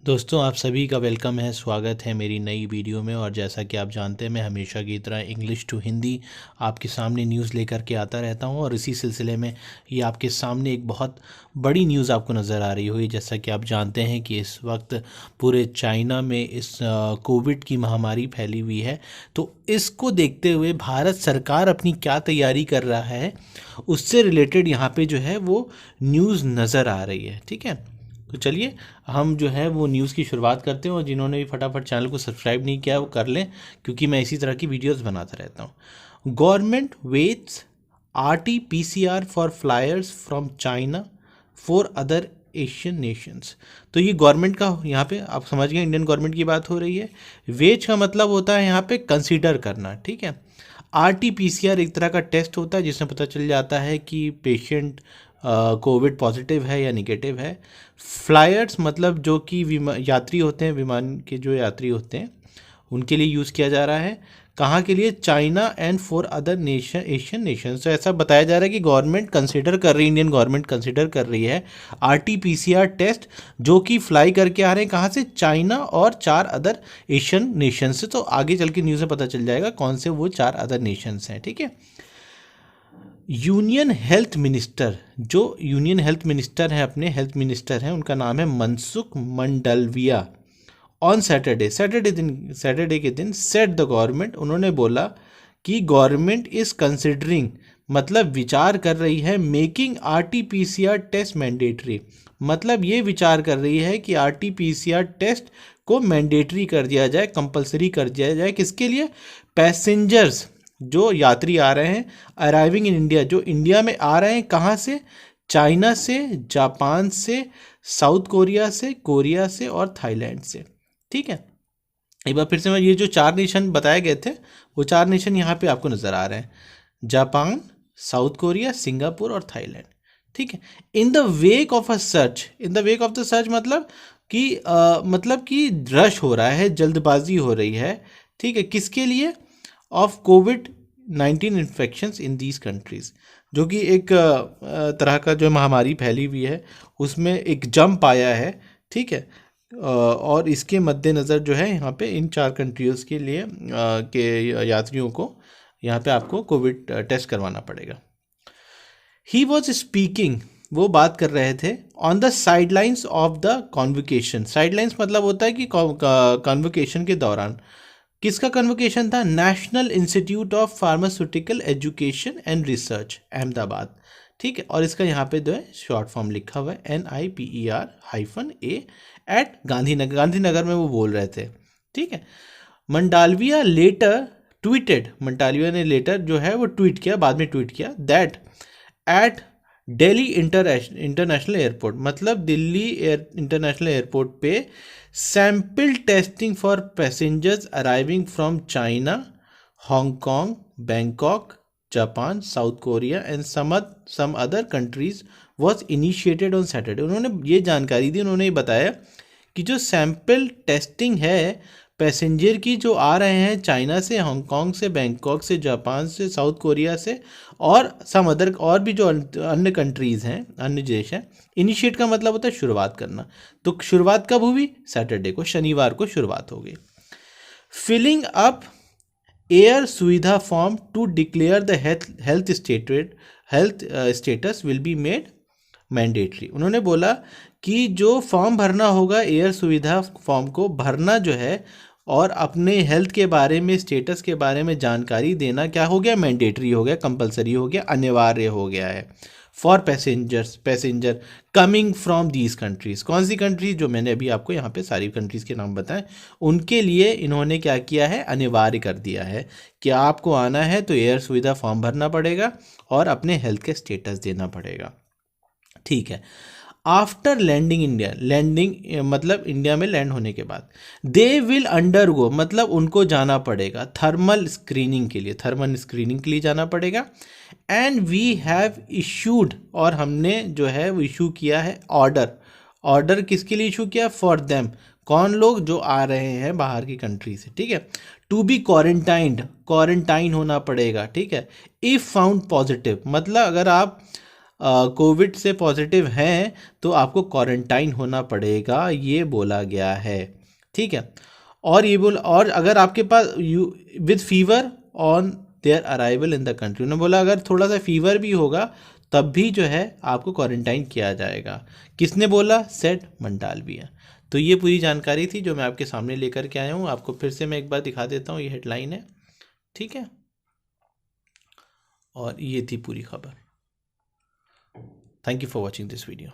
दोस्तों आप सभी का वेलकम है, स्वागत है मेरी नई वीडियो में। और जैसा कि आप जानते हैं मैं हमेशा की तरह इंग्लिश टू हिंदी आपके सामने न्यूज़ लेकर के आता रहता हूं। और इसी सिलसिले में ये आपके सामने एक बहुत बड़ी न्यूज़ आपको नज़र आ रही होगी। जैसा कि आप जानते हैं कि इस वक्त पूरे चाइना में इस कोविड की महामारी फैली हुई है। तो इसको देखते हुए भारत सरकार अपनी क्या तैयारी कर रहा है उससे रिलेटेड यहाँ पे जो है वो न्यूज़ नज़र आ रही है। ठीक है, तो चलिए हम जो है वो न्यूज़ की शुरुआत करते हैं। और जिन्होंने भी फटाफट चैनल को सब्सक्राइब नहीं किया वो कर लें, क्योंकि मैं इसी तरह की वीडियोस बनाता रहता हूँ। Government waits RT-PCR for flyers from China for other Asian nations. तो ये गवर्नमेंट का यहाँ पे आप समझ गए, इंडियन गवर्नमेंट की बात हो रही है। वेज का मतलब होता है यहाँ पे कंसीडर करना। ठीक है, RT-PCR एक तरह का टेस्ट होता है जिसमें पता चल जाता है कि पेशेंट कोविड पॉजिटिव है या निगेटिव है। फ्लायर्स मतलब जो कि यात्री होते हैं, विमान के जो यात्री होते हैं उनके लिए यूज़ किया जा रहा है। कहाँ के लिए? China and for other nation Asian nation. तो ऐसा बताया जा रहा है कि गवर्नमेंट कंसिडर कर रही है, इंडियन गवर्नमेंट कंसिडर कर रही है RT-PCR टेस्ट जो कि फ्लाई करके आ रहे हैं कहाँ से? चाइना और 4 अदर एशियन नेशन से। तो आगे चल के न्यूज़ में पता चल जाएगा कौन से वो 4 अदर नेशंस हैं। ठीक है, यूनियन हेल्थ मिनिस्टर, जो यूनियन हेल्थ मिनिस्टर हैं, अपने हेल्थ मिनिस्टर हैं, उनका नाम है मनसुख मंडालविया। ऑन सैटरडे के दिन सेट द गवर्नमेंट, उन्होंने बोला कि गवर्नमेंट इज कंसिडरिंग मतलब विचार कर रही है मेकिंग RT-PCR टेस्ट मैंडेटरी। मतलब ये विचार कर रही है कि RT-PCR टेस्ट को मैंडेटरी कर दिया जाए, कंपलसरी कर दिया जाए। किसके लिए? पैसेंजर्स जो यात्री आ रहे हैं, अराइविंग इन इंडिया, जो इंडिया में आ रहे हैं कहाँ से? चाइना से, जापान से, साउथ कोरिया से और थाईलैंड से। ठीक है, एक बार फिर से मैं ये जो 4 नेशन बताए गए थे वो 4 नेशन यहाँ पे आपको नज़र आ रहे हैं, जापान, साउथ कोरिया, सिंगापुर और थाईलैंड। ठीक है, in the wake of the search मतलब कि रश हो रहा है, जल्दबाजी हो रही है। ठीक है, किसके लिए? Of COVID-19 infections in these countries, जो कि एक तरह का जो महामारी फैली हुई है उसमें एक जंप आया है। ठीक है, और इसके मद्देनज़र जो है यहाँ पे इन 4 कंट्रीज़ के लिए के यात्रियों को यहाँ पे आपको कोविड टेस्ट करवाना पड़ेगा। ही वॉज स्पीकिंग, वो बात कर रहे थे on the sidelines of the convocation. Sidelines मतलब होता है कि कॉन्वोकेशन के दौरान। किसका कन्वोकेशन था? National institute of pharmaceutical education and research, Ahmedabad. ठीक है, और इसका यहाँ पे जो है शॉर्ट फॉर्म लिखा हुआ है NIPER-A एट गांधीनगर में वो बोल रहे थे। ठीक है, मंडालविया ने लेटर जो है वो ट्वीट किया, बाद में ट्वीट किया that at Delhi international airport, मतलब दिल्ली इंटरनेशनल एयरपोर्ट पे sample testing for passengers arriving from China, Hong Kong, Bangkok, Japan, south Korea and some other countries was initiated on Saturday. उन्होंने ये जानकारी दी, उन्होंने ये बताया कि जो सैंपल टेस्टिंग है पैसेंजर की जो आ रहे हैं चाइना से, हांगकांग से, बैंकॉक से, जापान से, साउथ कोरिया से और सम अदर और भी जो अन्य कंट्रीज़ हैं, अन्य देश हैं। इनिशिएट का मतलब होता है शुरुआत करना। तो शुरुआत कब हुई? सैटरडे को, शनिवार को शुरुआत हो गई। Filling up air Suvidha form to declare the health status will be made mandatory. उन्होंने बोला कि जो फॉर्म भरना होगा, एयर सुविधा फॉर्म को भरना जो है और अपने हेल्थ के बारे में, स्टेटस के बारे में जानकारी देना क्या हो गया? मैंडेटरी हो गया, कंपलसरी हो गया, अनिवार्य हो गया है for passenger coming from these countries. कौन सी कंट्रीज? जो मैंने अभी आपको यहाँ पे सारी कंट्रीज़ के नाम बताएं, उनके लिए इन्होंने क्या किया है? अनिवार्य कर दिया है कि आपको आना है तो एयर सुविधा फॉर्म भरना पड़ेगा और अपने हेल्थ के स्टेटस देना पड़ेगा। ठीक है, आफ्टर लैंडिंग मतलब इंडिया में लैंड होने के बाद, दे विल अंडरगो मतलब उनको जाना पड़ेगा थर्मल स्क्रीनिंग के लिए जाना पड़ेगा। एंड वी हैव इशूड, और हमने जो है वो इशू किया है ऑर्डर किसके लिए इशू किया? फॉर देम, कौन लोग? जो आ रहे हैं बाहर की कंट्री से। ठीक है, टू बी क्वारंटाइन होना पड़ेगा। ठीक है, इफ़ फाउंड पॉजिटिव मतलब अगर आप कोविड से पॉजिटिव हैं तो आपको क्वारंटाइन होना पड़ेगा, ये बोला गया है। ठीक है, और ये बोला, और अगर आपके पास with fever on their arrival in the country, उन्होंने बोला अगर थोड़ा सा फीवर भी होगा तब भी जो है आपको क्वारंटाइन किया जाएगा। किसने बोला? सेड मंडालविया। तो ये पूरी जानकारी थी जो मैं आपके सामने लेकर के आया हूँ। आपको फिर से मैं एक बार दिखा देता हूँ, ये हेडलाइन है, ठीक है, और ये थी पूरी खबर। Thank you for watching this video.